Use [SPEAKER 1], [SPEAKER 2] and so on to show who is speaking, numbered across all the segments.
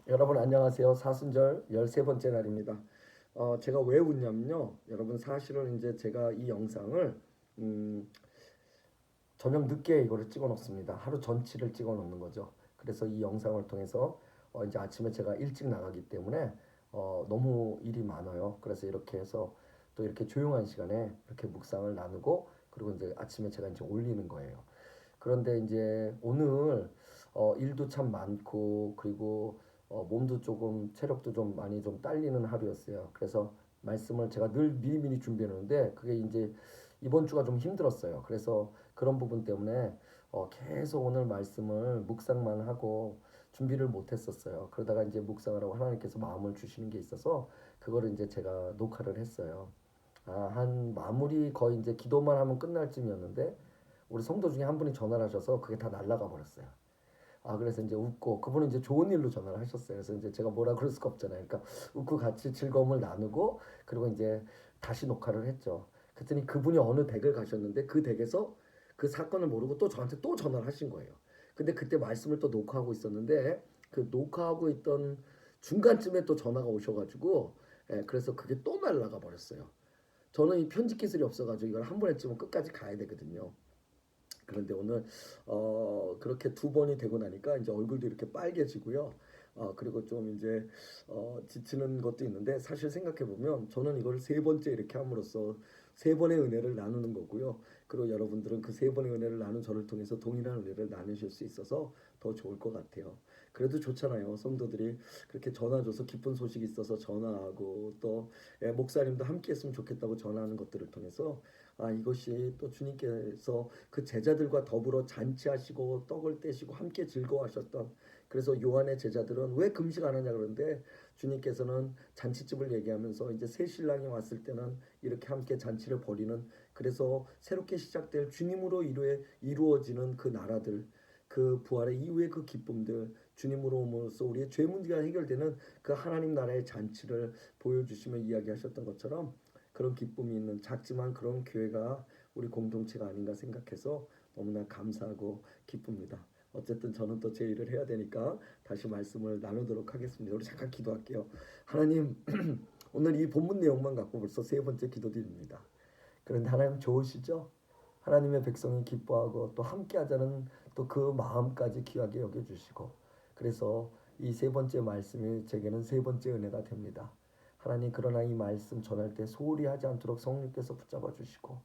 [SPEAKER 1] 여러분 안녕하세요. 사순절 13번째 날입니다. 제가 왜 웃냐면요. 여러분 사실은 이제 제가 이 영상을 음, 저녁 늦게 이거를 찍어 놓습니다. 하루 전치를 찍어 놓는 거죠. 그래서 이 영상을 통해서 이제 아침에 제가 일찍 나가기 때문에 너무 일이 많아요. 그래서 이렇게 해서 또 이렇게 조용한 시간에 이렇게 묵상을 나누고 그리고 이제 아침에 제가 이제 올리는 거예요. 그런데 이제 오늘 일도 참 많고 그리고 몸도 조금 체력도 좀 많이 좀 딸리는 하루였어요. 그래서 말씀을 제가 늘 미리미리 준비해 놓는데 그게 이제 이번 주가 좀 힘들었어요. 그래서 그런 부분 때문에 계속 오늘 말씀을 묵상만 하고 준비를 못 했었어요. 그러다가 이제 묵상을 하고 하나님께서 마음을 주시는 게 있어서 그거를 이제 제가 녹화를 했어요. 한 마무리 거의 이제 기도만 하면 끝날 쯤이었는데 우리 성도 중에 한 분이 전화를 하셔서 그게 다 날라가 버렸어요. 그래서 이제 웃고 그분은 이제 좋은 일로 전화를 하셨어요. 그래서 이제 제가 뭐라 그럴 수가 없잖아요. 그러니까 웃고 같이 즐거움을 나누고 그리고 이제 다시 녹화를 했죠. 그랬더니 그분이 어느 댁을 가셨는데 그 댁에서 그 사건을 모르고 또 저한테 또 전화를 하신 거예요. 근데 그때 말씀을 또 녹화하고 있었는데 그 녹화하고 있던 중간쯤에 또 전화가 오셔가지고 그래서 그게 또 날라가 버렸어요. 저는 이 편집 기술이 없어가지고 이걸 한 번에 찍으면 끝까지 가야 되거든요. 그런데 오늘 그렇게 두 번이 되고 나니까 이제 얼굴도 이렇게 빨개지고요. 그리고 좀 이제 지치는 것도 있는데 사실 생각해 보면 저는 이걸 세 번째 이렇게 함으로써 세 번의 은혜를 나누는 거고요. 그리고 여러분들은 그 세 번의 은혜를 나눈 저를 통해서 동일한 은혜를 나누실 수 있어서 더 좋을 것 같아요. 그래도 좋잖아요. 성도들이 그렇게 전화 줘서 기쁜 소식이 있어서 전화하고 또 목사님도 함께 했으면 좋겠다고 전화하는 것들을 통해서 이것이 또 주님께서 그 제자들과 더불어 잔치하시고 떡을 떼시고 함께 즐거워하셨던 그래서 요한의 제자들은 왜 금식 안 하냐 그러는데 주님께서는 잔치집을 얘기하면서 이제 새 신랑이 왔을 때는 이렇게 함께 잔치를 벌이는 그래서 새롭게 시작될 주님으로 이루어지는 그 나라들 그 부활의 이후의 그 기쁨들 주님으로 오므로써 우리의 죄 문제가 해결되는 그 하나님 나라의 잔치를 보여주시며 이야기하셨던 것처럼 그런 기쁨이 있는 작지만 그런 교회가 우리 공동체가 아닌가 생각해서 너무나 감사하고 기쁩니다. 어쨌든 저는 또 제 일을 해야 되니까 다시 말씀을 나누도록 하겠습니다. 우리 잠깐 기도할게요. 하나님 오늘 이 본문 내용만 갖고 벌써 세 번째 기도드립니다. 그런데 하나님 좋으시죠? 하나님의 백성이 기뻐하고 또 함께하자는 또 그 마음까지 귀하게 여겨주시고 그래서 이 세 번째 말씀이 제게는 세 번째 은혜가 됩니다. 하나님 그러나 이 말씀 전할 때 소홀히 하지 않도록 성령께서 붙잡아 주시고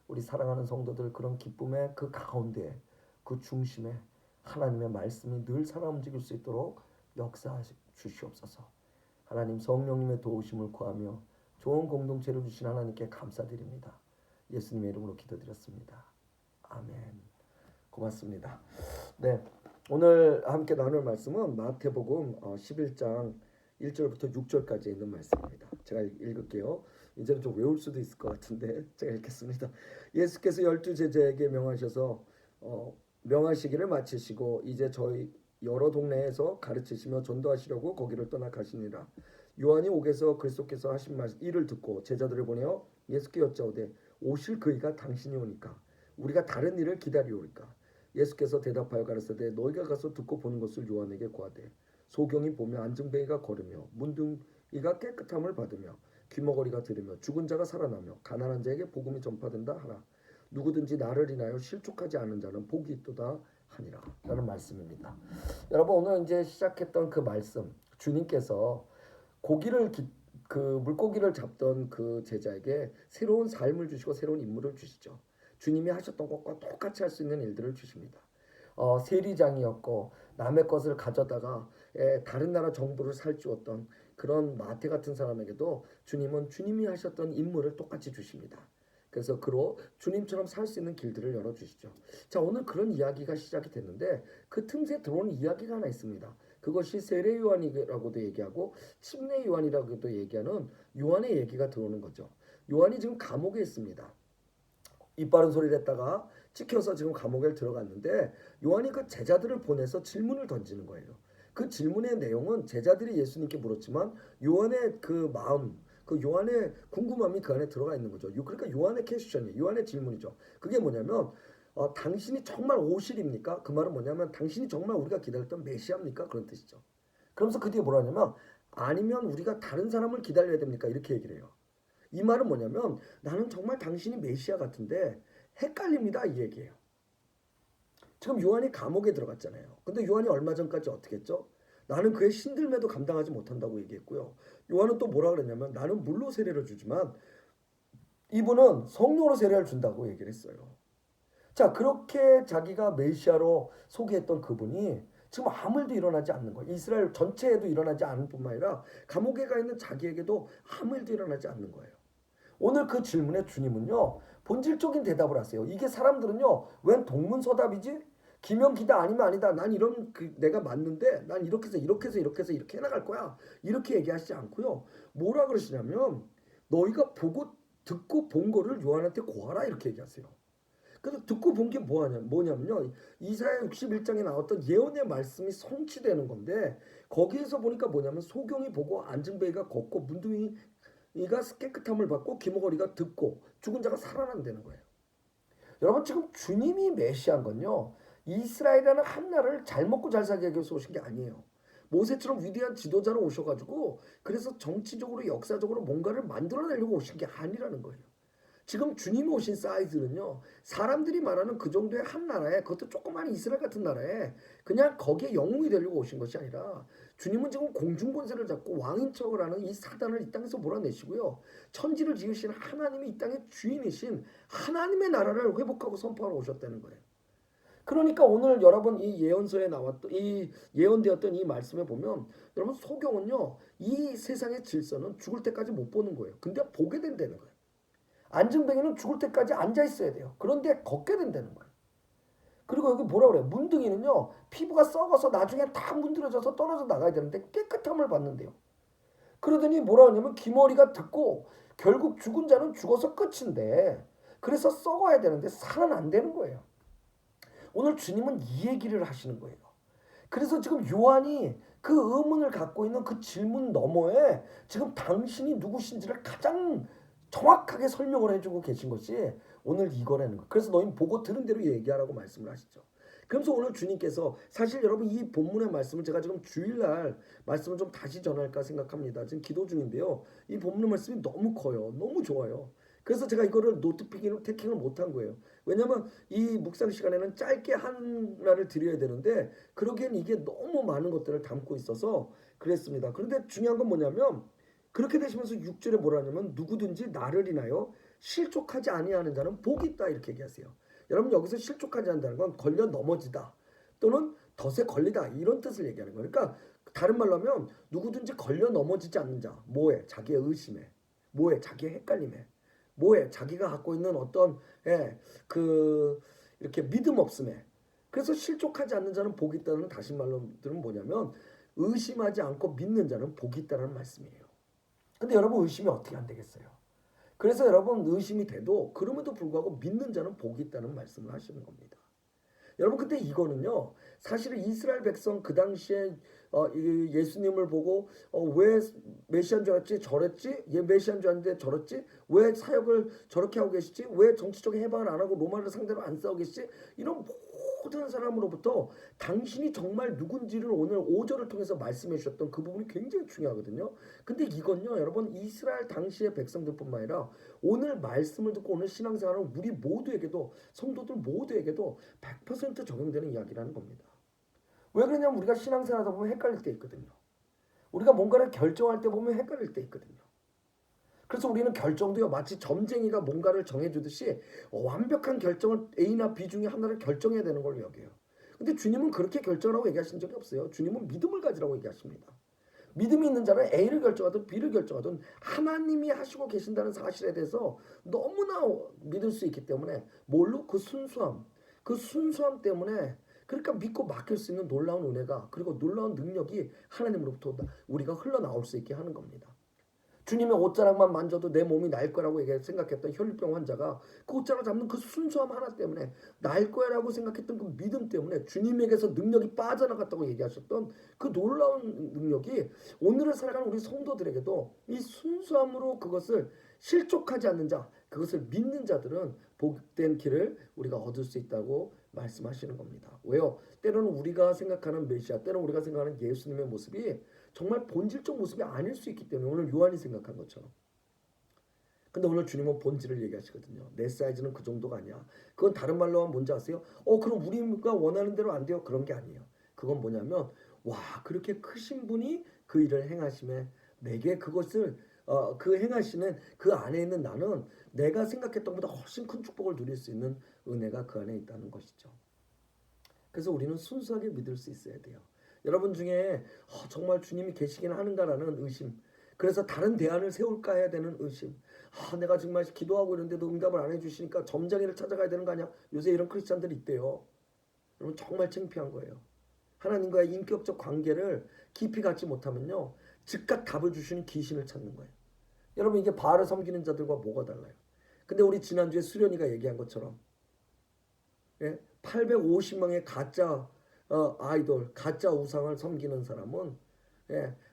[SPEAKER 1] 우리 사랑하는 성도들 그런 기쁨의 그 가운데 그 중심에 하나님의 말씀이 늘 살아 움직일 수 있도록 역사하 주시옵소서. 하나님 성령님의 도우심을 구하며 좋은 공동체를 주신 하나님께 감사드립니다. 예수님의 이름으로 기도드렸습니다. 아멘. 고맙습니다. 네, 오늘 함께 나눌 말씀은 마태복음 11장 1절부터 6절까지 있는 말씀입니다. 제가 읽을게요. 이제는 좀 외울 수도 있을 것 같은데 제가 읽겠습니다. 예수께서 12제자에게 명하시기를 마치시고 이제 저희 여러 동네에서 가르치시며 전도하시려고 거기를 떠나 가시니라. 요한이 옥에서 그리스도께서 하신 말 일을 듣고 제자들을 보내어 예수께 여짜오되 오실 그이가 당신이 오니까 우리가 다른 일을 기다리오리까. 예수께서 대답하여 가라사대 너희가 가서 듣고 보는 것을 요한에게 구하되 소경이 보며 안증뱅이가 걸으며 문둥이가 깨끗함을 받으며 귀머거리가 들으며 죽은 자가 살아나며 가난한 자에게 복음이 전파된다 하라. 누구든지 나를 인하여 실족하지 않은 자는 복이 있도다 하니라 라는 말씀입니다. 여러분 오늘 이제 시작했던 그 말씀 주님께서 고기를 그 물고기를 잡던 그 제자에게 새로운 삶을 주시고 새로운 임무를 주시죠. 주님이 하셨던 것과 똑같이 할 수 있는 일들을 주십니다. 세리장이었고 남의 것을 가져다가 다른 나라 정부를 살찌웠던 그런 마태 같은 사람에게도 주님은 주님이 하셨던 임무를 똑같이 주십니다. 그래서 그로 주님처럼 살 수 있는 길들을 열어주시죠. 자, 오늘 그런 이야기가 시작이 됐는데 그 틈새 들어오는 이야기가 하나 있습니다. 그것이 세례 요한이라고도 얘기하고 침례 요한이라고도 얘기하는 요한의 얘기가 들어오는 거죠. 요한이 지금 감옥에 있습니다. 이빠른 소리를 했다가 찍혀서 지금 감옥에 들어갔는데 요한이 그 제자들을 보내서 질문을 던지는 거예요. 그 질문의 내용은 제자들이 예수님께 물었지만 요한의 그 마음 그 요한의 궁금함이 그 안에 들어가 있는 거죠. 그러니까 요한의 퀘스천이 요한의 질문이죠. 그게 뭐냐면 당신이 정말 오실입니까? 그 말은 뭐냐면 당신이 정말 우리가 기다렸던 메시아입니까? 그런 뜻이죠. 그러면서 그 뒤에 뭐라 하냐면 아니면 우리가 다른 사람을 기다려야 됩니까? 이렇게 얘기를 해요. 이 말은 뭐냐면 나는 정말 당신이 메시아 같은데 헷갈립니다 이 얘기예요. 지금 요한이 감옥에 들어갔잖아요. 근데 요한이 얼마 전까지 어떻게 했죠? 나는 그의 신들매도 감당하지 못한다고 얘기했고요. 요한은 또 뭐라 그랬냐면 나는 물로 세례를 주지만 이분은 성령으로 세례를 준다고 얘기를 했어요. 자, 그렇게 자기가 메시아로 소개했던 그분이 지금 아무 일도 일어나지 않는 거예요. 이스라엘 전체에도 일어나지 않을 뿐만 아니라 감옥에 가 있는 자기에게도 아무 일도 일어나지 않는 거예요. 오늘 그 질문에 주님은요, 본질적인 대답을 하세요. 이게 사람들은요, 웬 동문서답이지? 기명기다 아니면 아니다. 난 이런 내가 맞는데 난 이렇게 해서 이렇게 해서 이렇게 해서 이렇게 해나갈 거야. 이렇게 얘기하시지 않고요. 뭐라 그러시냐면 너희가 보고 듣고 본 거를 요한한테 고하라 이렇게 얘기하세요. 그래서 듣고 본 게 뭐냐면요. 이사야 61장에 나왔던 예언의 말씀이 성취되는 건데 거기에서 보니까 뭐냐면 소경이 보고 안증뱅이가 걷고 문둥이가 깨끗함을 받고 기머거리가 듣고 죽은 자가 살아난다는 거예요. 여러분 지금 주님이 메시아인 건요. 이스라엘이라는 한 나라를 잘 먹고 잘 살게 하기 위해서 오신 게 아니에요. 모세처럼 위대한 지도자로 오셔가지고 그래서 정치적으로 역사적으로 뭔가를 만들어내려고 오신 게 아니라는 거예요. 지금 주님이 오신 사이즈는요. 사람들이 말하는 그 정도의 한 나라에 그것도 조그만 이스라엘 같은 나라에 그냥 거기에 영웅이 되려고 오신 것이 아니라 주님은 지금 공중권세를 잡고 왕인 척을 하는 이 사단을 이 땅에서 몰아내시고요. 천지를 지으신 하나님이 이 땅의 주인이신 하나님의 나라를 회복하고 선포하러 오셨다는 거예요. 그러니까 오늘 여러분 이 예언서에 나왔던 이 예언되었던 이 말씀에 보면 여러분 소경은요. 이 세상의 질서는 죽을 때까지 못 보는 거예요. 근데 보게 된다는 거예요. 안증뱅이는 죽을 때까지 앉아 있어야 돼요. 그런데 걷게 된다는 거예요. 그리고 여기 뭐라 그래요? 문둥이는요. 피부가 썩어서 나중에 다 문드러져서 떨어져 나가야 되는데 깨끗함을 받는데요. 그러더니 뭐라 하냐면 기머리가 듣고 결국 죽은 자는 죽어서 끝인데 그래서 썩어야 되는데 살아난다는 거예요. 오늘 주님은 이 얘기를 하시는 거예요. 그래서 지금 요한이 그 의문을 갖고 있는 그 질문 너머에 지금 당신이 누구신지를 가장 정확하게 설명을 해주고 계신 것이 오늘 이거라는 거예요. 그래서 너희 보고 들은 대로 얘기하라고 말씀을 하시죠. 그래서 오늘 주님께서 사실 여러분 이 본문의 말씀을 제가 지금 주일날 말씀을 좀 다시 전할까 생각합니다. 지금 기도 중인데요. 이 본문의 말씀이 너무 커요. 너무 좋아요. 그래서 제가 이거를 노트픽으로 태킹을 못한 거예요. 왜냐면 이 묵상 시간에는 짧게 하나를 드려야 되는데 그러기엔 이게 너무 많은 것들을 담고 있어서 그랬습니다. 그런데 중요한 건 뭐냐면 그렇게 되시면서 6절에 뭐라 하냐면 누구든지 나를 인하여 실족하지 아니하는 자는 복이 있다 이렇게 얘기하세요. 여러분 여기서 실족하지 않는다는 건 걸려 넘어지다 또는 덫에 걸리다 이런 뜻을 얘기하는 거예요. 그러니까 다른 말로 하면 누구든지 걸려 넘어지지 않는 자 뭐에? 자기의 의심에 뭐에? 자기의 헷갈림에 뭐에? 자기가 갖고 있는 어떤 이렇게 믿음 없음에 그래서 실족하지 않는 자는 복이 있다는 다시 말로들은 뭐냐면 의심하지 않고 믿는 자는 복이 있다는 말씀이에요. 근데 여러분 의심이 어떻게 안 되겠어요? 그래서 여러분 의심이 돼도 그럼에도 불구하고 믿는 자는 복이 있다는 말씀을 하시는 겁니다. 여러분 근데 이거는요 사실은 이스라엘 백성 그 당시에 예수님을 보고 왜 메시아인 줄 알았지 저랬지 얘 메시아인 줄 알았는데 저랬지 왜 사역을 저렇게 하고 계시지 왜 정치적인 해방을 안 하고 로마를 상대로 안 싸우고 계시지 이런 모든 사람으로부터 당신이 정말 누군지를 오늘 5절을 통해서 말씀해 주셨던 그 부분이 굉장히 중요하거든요. 근데 이건요 여러분 이스라엘 당시의 백성들뿐만 아니라 오늘 말씀을 듣고 오늘 신앙생활은 우리 모두에게도 성도들 모두에게도 100% 적용되는 이야기라는 겁니다. 왜 그러냐면 우리가 신앙생활하다 보면 헷갈릴 때 있거든요. 우리가 뭔가를 결정할 때 보면 헷갈릴 때 있거든요. 그래서 우리는 결정도요 마치 점쟁이가 뭔가를 정해주듯이 완벽한 결정을 A나 B 중에 하나를 결정해야 되는 걸로 여겨요. 근데 주님은 그렇게 결정하라고 얘기하신 적이 없어요. 주님은 믿음을 가지라고 얘기하십니다. 믿음이 있는 자는 A를 결정하든 B를 결정하든 하나님이 하시고 계신다는 사실에 대해서 너무나 믿을 수 있기 때문에 뭘로? 그 순수함 때문에 그러니까 믿고 맡길 수 있는 놀라운 은혜가 그리고 놀라운 능력이 하나님으로부터 우리가 흘러나올 수 있게 하는 겁니다. 주님의 옷자락만 만져도 내 몸이 날 거라고 생각했던 혈류병 환자가 그 옷자락 잡는 그 순수함 하나 때문에 날 거라고 생각했던 그 믿음 때문에 주님에게서 능력이 빠져나갔다고 얘기하셨던 그 놀라운 능력이 오늘을 살아가는 우리 성도들에게도 이 순수함으로 그것을 실족하지 않는 자 그것을 믿는 자들은 복된 길을 우리가 얻을 수 있다고 말씀하시는 겁니다. 왜요? 때로는 우리가 생각하는 메시아, 때로는 우리가 생각하는 예수님의 모습이 정말 본질적 모습이 아닐 수 있기 때문에 오늘 요한이 생각한 것처럼. 근데 오늘 주님은 본질을 얘기하시거든요. 내 사이즈는 그 정도가 아니야. 그건 다른 말로 하면 뭔지 아세요? 그럼 우리가 원하는 대로 안 돼요. 그런 게 아니에요. 그건 뭐냐면 와 그렇게 크신 분이 그 일을 행하심에 내게 그것을 그 행하시는 그 안에 있는 나는 내가 생각했던 것보다 훨씬 큰 축복을 누릴 수 있는 은혜가 그 안에 있다는 것이죠. 그래서 우리는 순수하게 믿을 수 있어야 돼요. 여러분 중에 정말 주님이 계시긴 하는가라는 의심, 그래서 다른 대안을 세울까 해야 되는 의심, 내가 정말 기도하고 있는데도 응답을 안 해주시니까 점쟁이를 찾아가야 되는 거 아니야? 요새 이런 크리스찬들이 있대요. 여러분 정말 창피한 거예요. 하나님과의 인격적 관계를 깊이 갖지 못하면요 즉각 답을 주시는 귀신을 찾는 거예요. 여러분 이게 바알을 섬기는 자들과 뭐가 달라요? 근데 우리 지난주에 수련이가 얘기한 것처럼 850명의 가짜 아이돌, 가짜 우상을 섬기는 사람은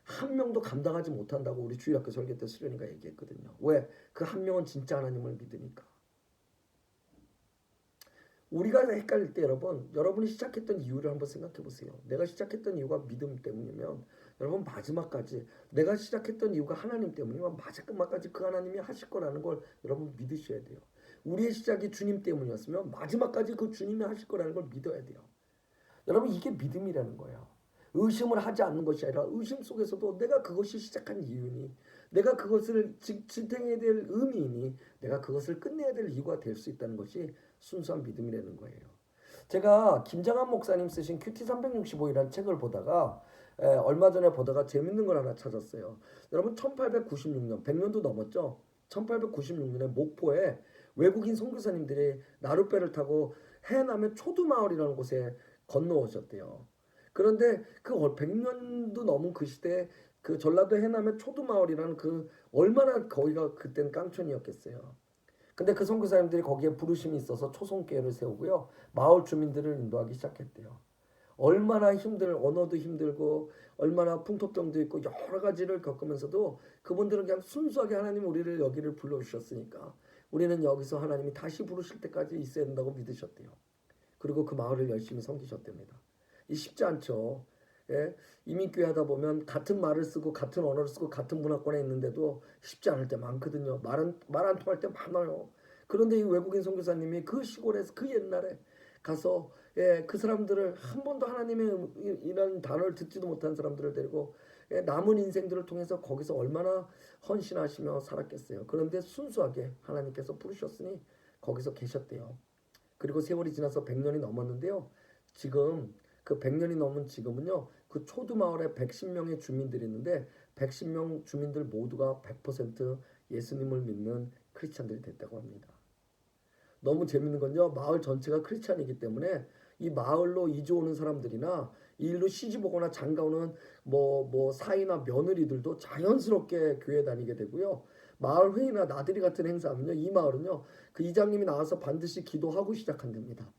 [SPEAKER 1] 한 명도 감당하지 못한다고 우리 주일학교 설교 때 수련이가 얘기했거든요. 왜? 그 한 명은 진짜 하나님을 믿으니까. 우리가 헷갈릴 때 여러분이 시작했던 이유를 한번 생각해 보세요. 내가 시작했던 이유가 믿음 때문이면 여러분 마지막까지 내가 시작했던 이유가 하나님 때문이면 마지막까지 그 하나님이 하실 거라는 걸 여러분 믿으셔야 돼요. 우리의 시작이 주님 때문이었으면 마지막까지 그 주님이 하실 거라는 걸 믿어야 돼요. 여러분 이게 믿음이라는 거예요. 의심을 하지 않는 것이 아니라 의심 속에서도 내가 그것이 시작한 이유니, 내가 그것을 지탱해야 될 의미이니, 내가 그것을 끝내야 될 이유가 될 수 있다는 것이 순수한 믿음이라는 거예요. 제가 김장한 목사님 쓰신 큐티 365이라는 책을 보다가 얼마 전에 보다가 재밌는 걸 하나 찾았어요. 여러분 1896년, 100년도 넘었죠? 1896년에 목포에 외국인 선교사님들이 나룻배를 타고 해남의 초두마을이라는 곳에 건너오셨대요. 그런데 그 100년도 넘은 그 시대에 그 전라도 해남의 초두마을이라는 그 얼마나 거기가 그땐 깡촌이었겠어요. 근데 그 선교사님들이 거기에 부르심이 있어서 초송교회를 세우고요. 마을 주민들을 인도하기 시작했대요. 얼마나 언어도 힘들고 얼마나 풍토병도 있고 여러 가지를 겪으면서도 그분들은 그냥 순수하게 하나님 우리를 여기를 불러주셨으니까 우리는 여기서 하나님이 다시 부르실 때까지 있어야 된다고 믿으셨대요. 그리고 그 마을을 열심히 섬기셨답니다. 이 쉽지 않죠. 이민교회 하다 보면 같은 말을 쓰고 같은 언어를 쓰고 같은 문화권에 있는데도 쉽지 않을 때 많거든요. 말 안 통할 때 많아요. 그런데 이 외국인 선교사님이 그 시골에서 그 옛날에 가서 그 사람들을 한 번도 하나님의 이런 단어를 듣지도 못한 사람들을 데리고 남은 인생들을 통해서 거기서 얼마나 헌신하시며 살았겠어요. 그런데 순수하게 하나님께서 부르셨으니 거기서 계셨대요. 그리고 세월이 지나서 100년이 넘었는데요. 지금 그 100년이 넘은 지금은요. 그 초두마을에 110명의 주민들이 있는데 110명 주민들 모두가 100% 예수님을 믿는 크리스찬들이 됐다고 합니다. 너무 재밌는 건요. 마을 전체가 크리스찬이기 때문에 이 마을로 이주 오는 사람들이나 이 일로 시집 오거나 장가 오는 뭐 사이나 며느리들도 자연스럽게 교회 다니게 되고요. 마을 회의나 나들이 같은 행사하면요. 이 마을은요. 그 이장님이 나와서 반드시 기도하고 시작한답니다.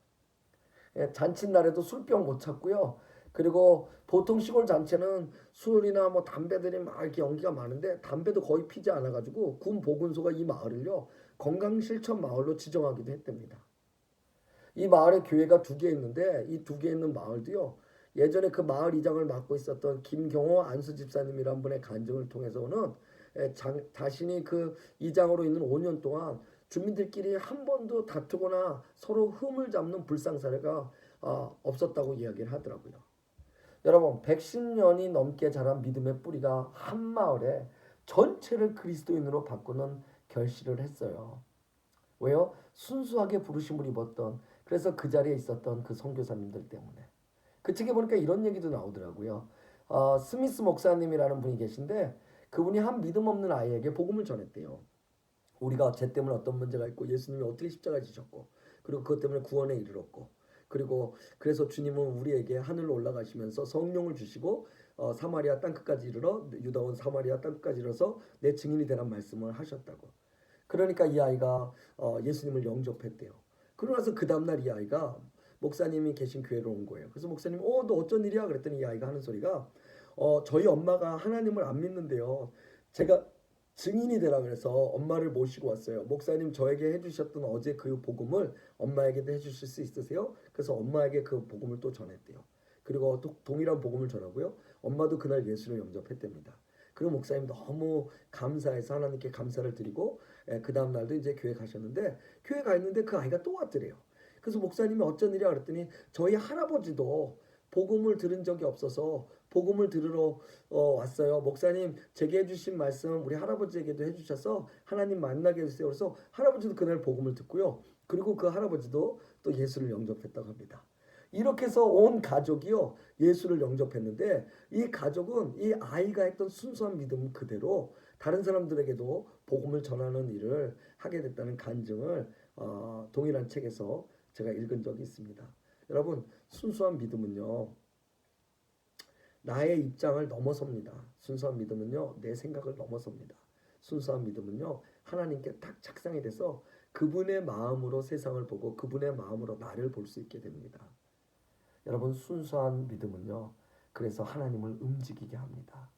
[SPEAKER 1] 잔칫날에도 술병 못 찾고요. 그리고 보통 시골 잔치는 술이나 뭐 담배들이 막 이렇게 연기가 많은데 담배도 거의 피지 않아가지고 군 보건소가 이 마을을요 건강실천 마을로 지정하기도 했답니다. 이 마을에 교회가 두 개 있는데 이 두 개 있는 마을도요 예전에 그 마을 이장을 맡고 있었던 김경호 안수 집사님이란 분의 간증을 통해서는 자신이 그 이장으로 있는 5년 동안 주민들끼리 한 번도 다투거나 서로 흠을 잡는 불상 사례가 없었다고 이야기를 하더라고요. 여러분 110년이 넘게 자란 믿음의 뿌리가 한 마을에 전체를 그리스도인으로 바꾸는 결실을 했어요. 왜요? 순수하게 부르심을 입었던 그래서 그 자리에 있었던 그 선교사님들 때문에. 그 책에 보니까 이런 얘기도 나오더라고요. 스미스 목사님이라는 분이 계신데 그분이 한 믿음 없는 아이에게 복음을 전했대요. 우리가 죄 때문에 어떤 문제가 있고 예수님이 어떻게 십자가 지셨고 그리고 그것 때문에 구원에 이르렀고 그리고 그래서 주님은 우리에게 하늘로 올라가시면서 성령을 주시고 사마리아 땅끝까지 이르러 유다 온 사마리아 땅끝까지 이르러서 내 증인이 되란 말씀을 하셨다고. 그러니까 이 아이가 예수님을 영접했대요. 그러고 나서 그 다음날 이 아이가 목사님이 계신 교회로 온 거예요. 그래서 목사님 너 어쩐 일이야? 그랬더니 이 아이가 하는 소리가 저희 엄마가 하나님을 안 믿는데요. 제가 증인이 되라 그래서 엄마를 모시고 왔어요. 목사님 저에게 해주셨던 어제 그 복음을 엄마에게도 해주실 수 있으세요? 그래서 엄마에게 그 복음을 또 전했대요. 그리고 또 동일한 복음을 전하고요. 엄마도 그날 예수를 영접했답니다. 그리고 목사님 너무 감사해서 하나님께 감사를 드리고 그 다음 날도 이제 교회 가셨는데 교회 가 있는데 그 아이가 또 왔더래요. 그래서 목사님이 어쩐 일이야 그랬더니 저희 할아버지도 복음을 들은 적이 없어서 복음을 들으러 왔어요. 목사님 제게 해주신 말씀 우리 할아버지에게도 해주셔서 하나님 만나게 해주세요. 그래서 할아버지도 그날 복음을 듣고요. 그리고 그 할아버지도 또 예수를 영접했다고 합니다. 이렇게 해서 온 가족이요 예수를 영접했는데 이 가족은 이 아이가 했던 순수한 믿음 그대로 다른 사람들에게도 복음을 전하는 일을 하게 됐다는 간증을 동일한 책에서 제가 읽은 적이 있습니다. 여러분 순수한 믿음은요 나의 입장을 넘어섭니다. 순수한 믿음은요 내 생각을 넘어섭니다. 순수한 믿음은요 하나님께 딱 착상이 돼서 그분의 마음으로 세상을 보고 그분의 마음으로 나를 볼 수 있게 됩니다. 여러분 순수한 믿음은요 그래서 하나님을 움직이게 합니다.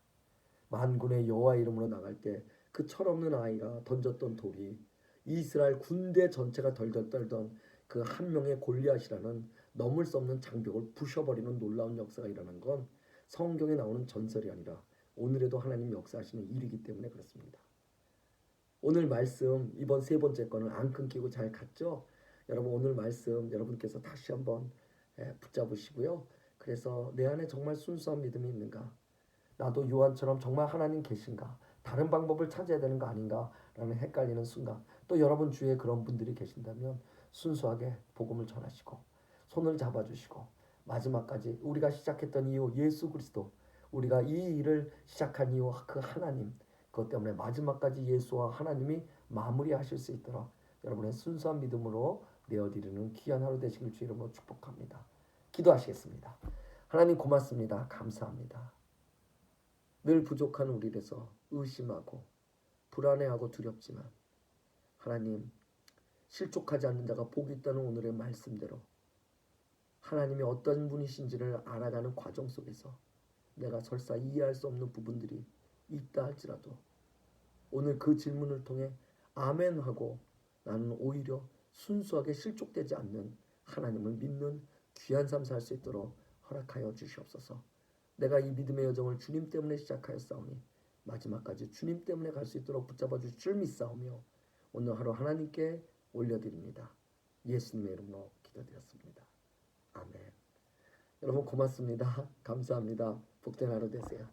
[SPEAKER 1] 만군의 여호와 이름으로 나갈 때 그 철없는 아이가 던졌던 돌이 이스라엘 군대 전체가 덜덜 떨던 그 한 명의 골리앗이라는 넘을 수 없는 장벽을 부셔버리는 놀라운 역사가 일어난 건 성경에 나오는 전설이 아니라 오늘에도 하나님 역사하시는 일이기 때문에 그렇습니다. 오늘 말씀 이번 세 번째 거는 안 끊기고 잘 갔죠? 여러분 오늘 말씀 여러분께서 다시 한번 붙잡으시고요. 그래서 내 안에 정말 순수한 믿음이 있는가? 나도 요한처럼 정말 하나님 계신가? 다른 방법을 찾아야 되는 거 아닌가? 라는 헷갈리는 순간 또 여러분 주위에 그런 분들이 계신다면 순수하게 복음을 전하시고 손을 잡아주시고 마지막까지 우리가 시작했던 이유 예수 그리스도 우리가 이 일을 시작한 이유 그 하나님 그것 때문에 마지막까지 예수와 하나님이 마무리하실 수 있도록 여러분의 순수한 믿음으로 내어드리는 귀한 하루 되시길 주 이름으로 축복합니다. 기도하시겠습니다. 하나님 고맙습니다. 감사합니다. 늘 부족한 우리에서 의심하고 불안해하고 두렵지만 하나님 실족하지 않는 자가 복이 있다는 오늘의 말씀대로 하나님이 어떤 분이신지를 알아가는 과정 속에서 내가 설사 이해할 수 없는 부분들이 있다 할지라도 오늘 그 질문을 통해 아멘 하고 나는 오히려 순수하게 실족되지 않는 하나님을 믿는 귀한 삶 살 수 있도록 허락하여 주시옵소서. 내가 이 믿음의 여정을 주님 때문에 시작하였사오니 마지막까지 주님 때문에 갈 수 있도록 붙잡아 주실 줄 믿사오며 오늘 하루 하나님께 올려드립니다. 예수님의 이름으로 기도드렸습니다. 아멘. 여러분 고맙습니다. 감사합니다. 복된 하루 되세요.